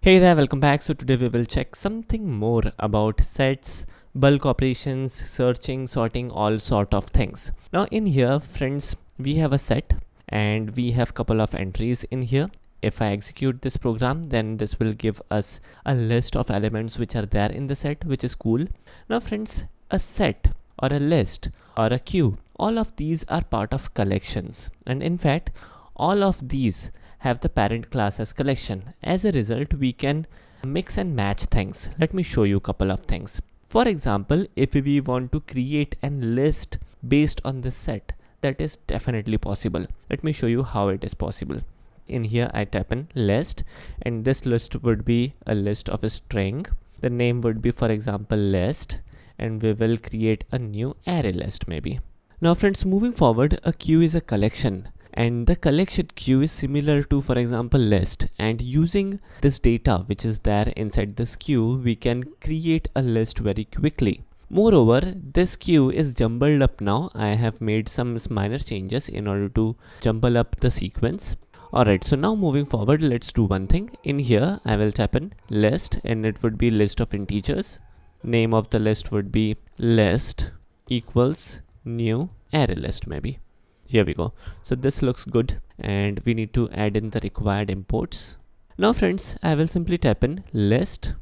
Hey there, welcome back. So today we will check something more about sets, bulk operations, searching, sorting, all sort of things. Now in here, friends, we have a set and we have couple of entries in here. If I execute this program, then this will give us a list of elements which are there in the set, which is cool. Now friends, a set or a list or a queue, all of these are part of collections. And in fact, all of these have the parent class as collection. As a result, we can mix and match things. Let me show you a couple of things. For example, if we want to create a list based on this set, that is definitely possible. Let me show you how it is possible. In here, I type in list, and this list would be a list of a string. The name would be, for example, list, and we will create a new array list maybe. Now friends, moving forward, a queue is a collection. And the collection queue is similar to, for example, list, and using this data which is there inside this queue, we can create a list very quickly. Moreover, this queue is jumbled up now. I have made some minor changes in order to jumble up the sequence. Alright, so now moving forward, let's do one thing. In here, I will type in list, and it would be list of integers. Name of the list would be list equals new array list maybe. Here we go. So this looks good, and we need to add in the required imports. Now friends, I will simply type in list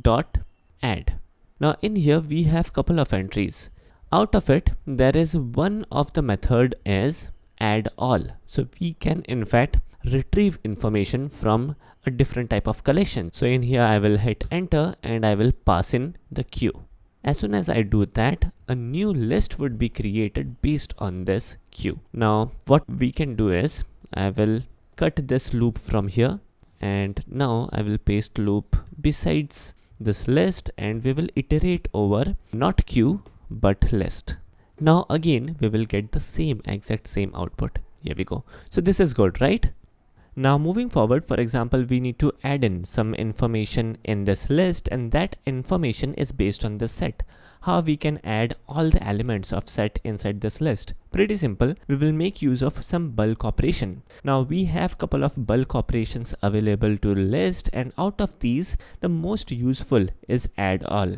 dot add. Now in here we have couple of entries. Out of it, there is one of the method as add all. So we can in fact retrieve information from a different type of collection. So in here I will hit enter and I will pass in the queue. As soon as I do that, a new list would be created based on this queue. Now what we can do is I will cut this loop from here, and now I will paste loop besides this list, and we will iterate over not queue but list. Now again we will get the exact same output. Here we go. So this is good, right? Now moving forward, for example, we need to add in some information in this list, and that information is based on the set. How we can add all the elements of set inside this list? Pretty simple. We will make use of some bulk operation. Now we have couple of bulk operations available to list, and out of these, the most useful is add all.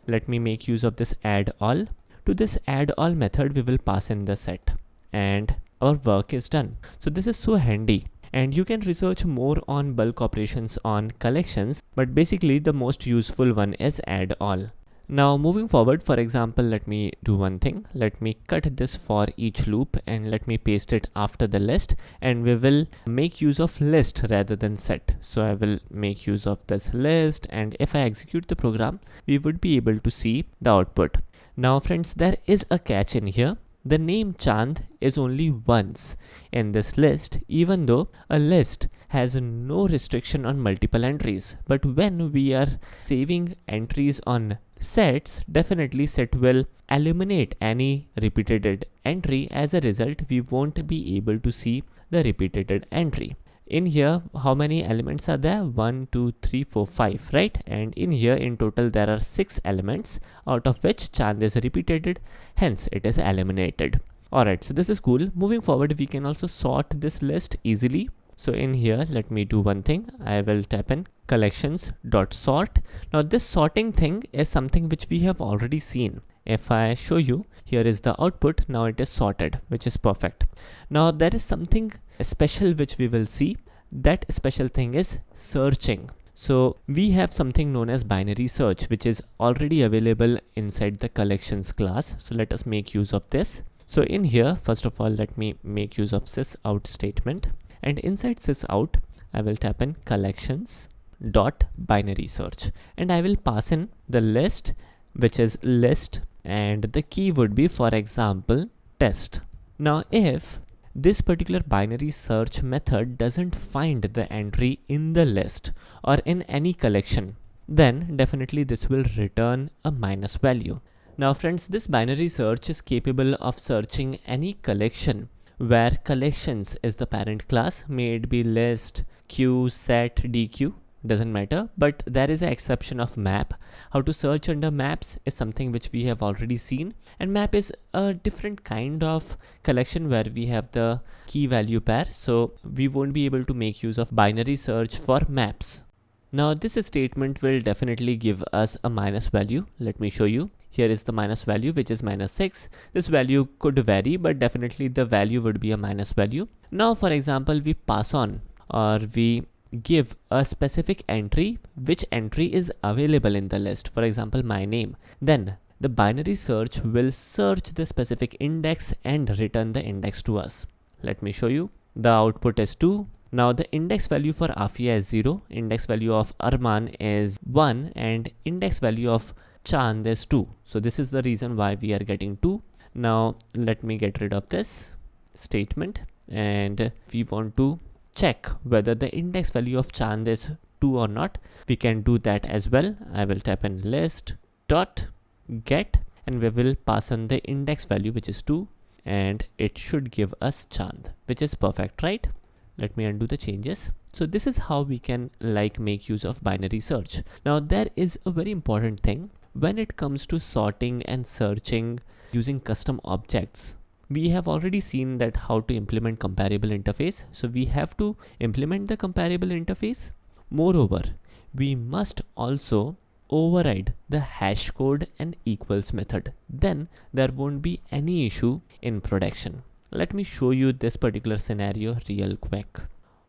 Let me make use of this add all. To this add all method, we will pass in the set, and our work is done. So this is so handy. And you can research more on bulk operations on collections, but basically the most useful one is add all. Now moving forward, for example, let me do one thing. Let me cut this for each loop and let me paste it after the list, and we will make use of list rather than set. So I will make use of this list, and if I execute the program, we would be able to see the output. Now friends, there is a catch in here. The name Chand is only once in this list, even though a list has no restriction on multiple entries. But when we are saving entries on sets, definitely set will eliminate any repeated entry. As a result, we won't be able to see the repeated entry. In here, how many elements are there? 1, 2, 3, 4, 5, right? And in here, in total, there are 6 elements, out of which Chand is repeated, hence it is eliminated. Alright, so this is cool. Moving forward, we can also sort this list easily. So in here, let me do one thing. I will type in collections.sort. Now this sorting thing is something which we have already seen. If I show you, here is the output. Now it is sorted, which is perfect. Now there is something special which we will see. That special thing is searching. So we have something known as binary search, which is already available inside the collections class. So let us make use of this. So in here, first of all, let me make use of sysout statement, and inside sysout, I will type in collections dot binary search, and I will pass in the list, which is list, and the key would be, for example, test. Now if this particular binary search method doesn't find the entry in the list or in any collection, then definitely this will return a minus value. Now friends, this binary search is capable of searching any collection where collections is the parent class, may it be list, queue, set, dq, doesn't matter, but there is an exception of map. How to search under maps is something which we have already seen, and map is a different kind of collection where we have the key value pair, so we won't be able to make use of binary search for maps. Now this statement will definitely give us a minus value. Let me show you. Here is the minus value, which is -6. This value could vary, but definitely the value would be a minus value. Now for example, we pass on or we give a specific entry, which entry is available in the list. For example, my name. Then the binary search will search the specific index and return the index to us. Let me show you. The output is 2. Now the index value for Afia is 0, index value of Arman is 1, and index value of Chand is 2. So this is the reason why we are getting 2. Now let me get rid of this statement, and we want to check whether the index value of Chand is 2 or not. We can do that as well. I will type in list dot get, and we will pass on the index value, which is 2, and it should give us Chand, which is perfect, right? Let me undo the changes. So this is how we can make use of binary search. Now there is a very important thing when it comes to sorting and searching using custom objects. We have already seen that how to implement comparable interface. So we have to implement the comparable interface. Moreover, we must also override the hash code and equals method. Then there won't be any issue in production. Let me show you this particular scenario real quick.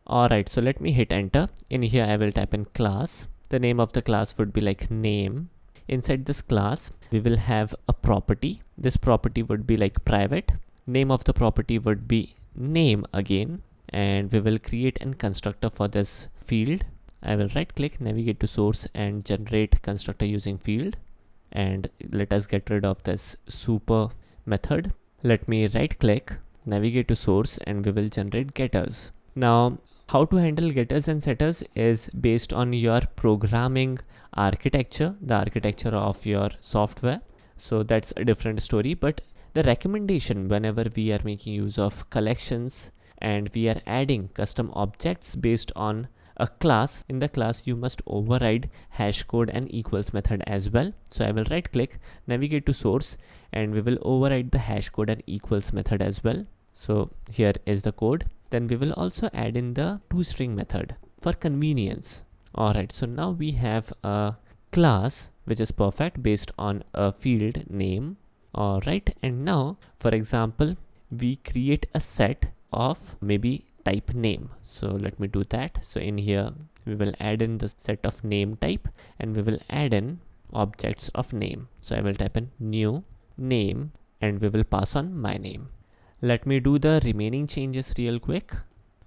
Alright, so let me hit enter. In here I will type in class. The name of the class would be like name. Inside this class we will have a property. This property would be like private. Name of the property would be name again, and we will create a constructor for this field. I will right click, navigate to source, and generate constructor using field. And let us get rid of this super method. Let me right click, navigate to source, and we will generate getters. Now how to handle getters and setters is based on your programming architecture, the architecture of your software. So that's a different story, but the recommendation whenever we are making use of collections and we are adding custom objects based on a class, in the class you must override hash code and equals method as well. So I will right click, navigate to source, and we will override the hash code and equals method as well. So here is the code. Then we will also add in the toString method for convenience. Alright, so now we have a class which is perfect based on a field name. Alright, and now for example we create a set of maybe type name. So let me do that. So in here we will add in the set of name type, and we will add in objects of name. So I will type in new name, and we will pass on my name. Let me do the remaining changes real quick.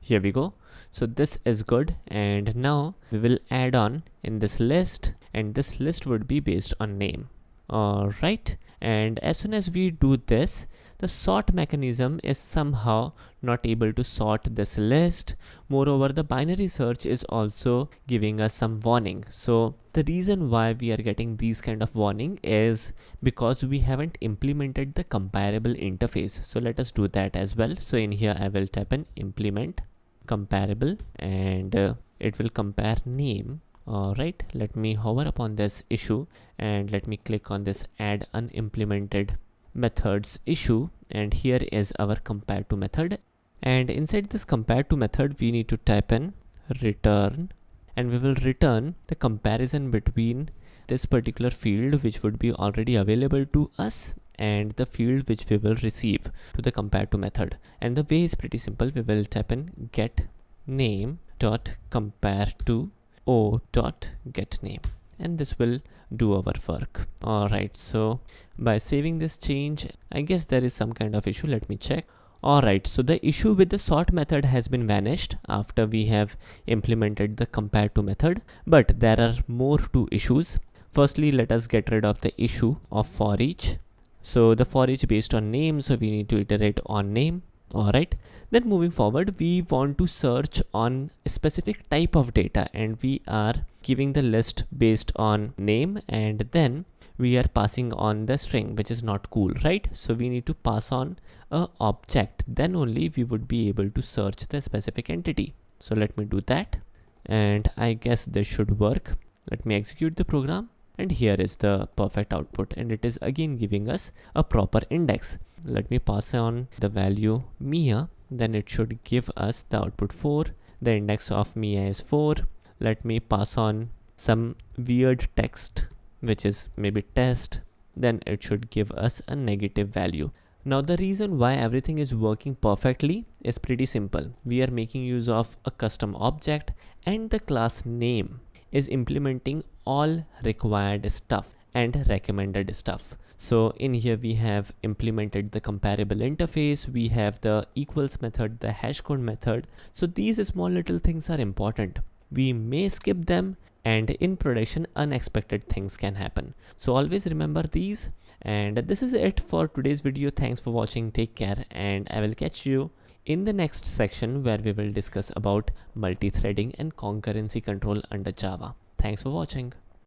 Here we go. So this is good, and now we will add on in this list, and this list would be based on name. Alright, and as soon as we do this, the sort mechanism is somehow not able to sort this list. Moreover, the binary search is also giving us some warning. So the reason why we are getting these kind of warning is because we haven't implemented the comparable interface. So let us do that as well. So in here I will type in implement comparable, and it will compare name. Alright, let me hover upon this issue, and let me click on this add unimplemented methods issue, and here is our compare to method. And inside this compare to method we need to type in return, and we will return the comparison between this particular field which would be already available to us and the field which we will receive to the compare to method. And the way is pretty simple. We will type in get name dot compare to o dot get name, and this will do our work. Alright, so by saving this change, I guess there is some kind of issue. Let me check. Alright, so the issue with the sort method has been vanished after we have implemented the compare to method, but there are more two issues. Firstly, let us get rid of the issue of for each. So the for each based on name, so we need to iterate on name. Alright, then moving forward, we want to search on a specific type of data, and we are giving the list based on name, and then we are passing on the string, which is not cool, right? So we need to pass on a object, then only we would be able to search the specific entity. So let me do that, and I guess this should work. Let me execute the program, and here is the perfect output, and it is again giving us a proper index. Let me pass on the value Mia, then it should give us the output 4. The index of Mia is 4. Let me pass on some weird text, which is maybe test, then it should give us a negative value. Now the reason why everything is working perfectly is pretty simple. We are making use of a custom object, and the class name is implementing all required stuff and recommended stuff. So in here we have implemented the comparable interface, we have the equals method, the hashcode method. So these small little things are important. We may skip them, and in production unexpected things can happen. So always remember these. And this is it for today's video. Thanks for watching. Take care, and I will catch you in the next section where we will discuss about multi-threading and concurrency control under Java. Thanks for watching.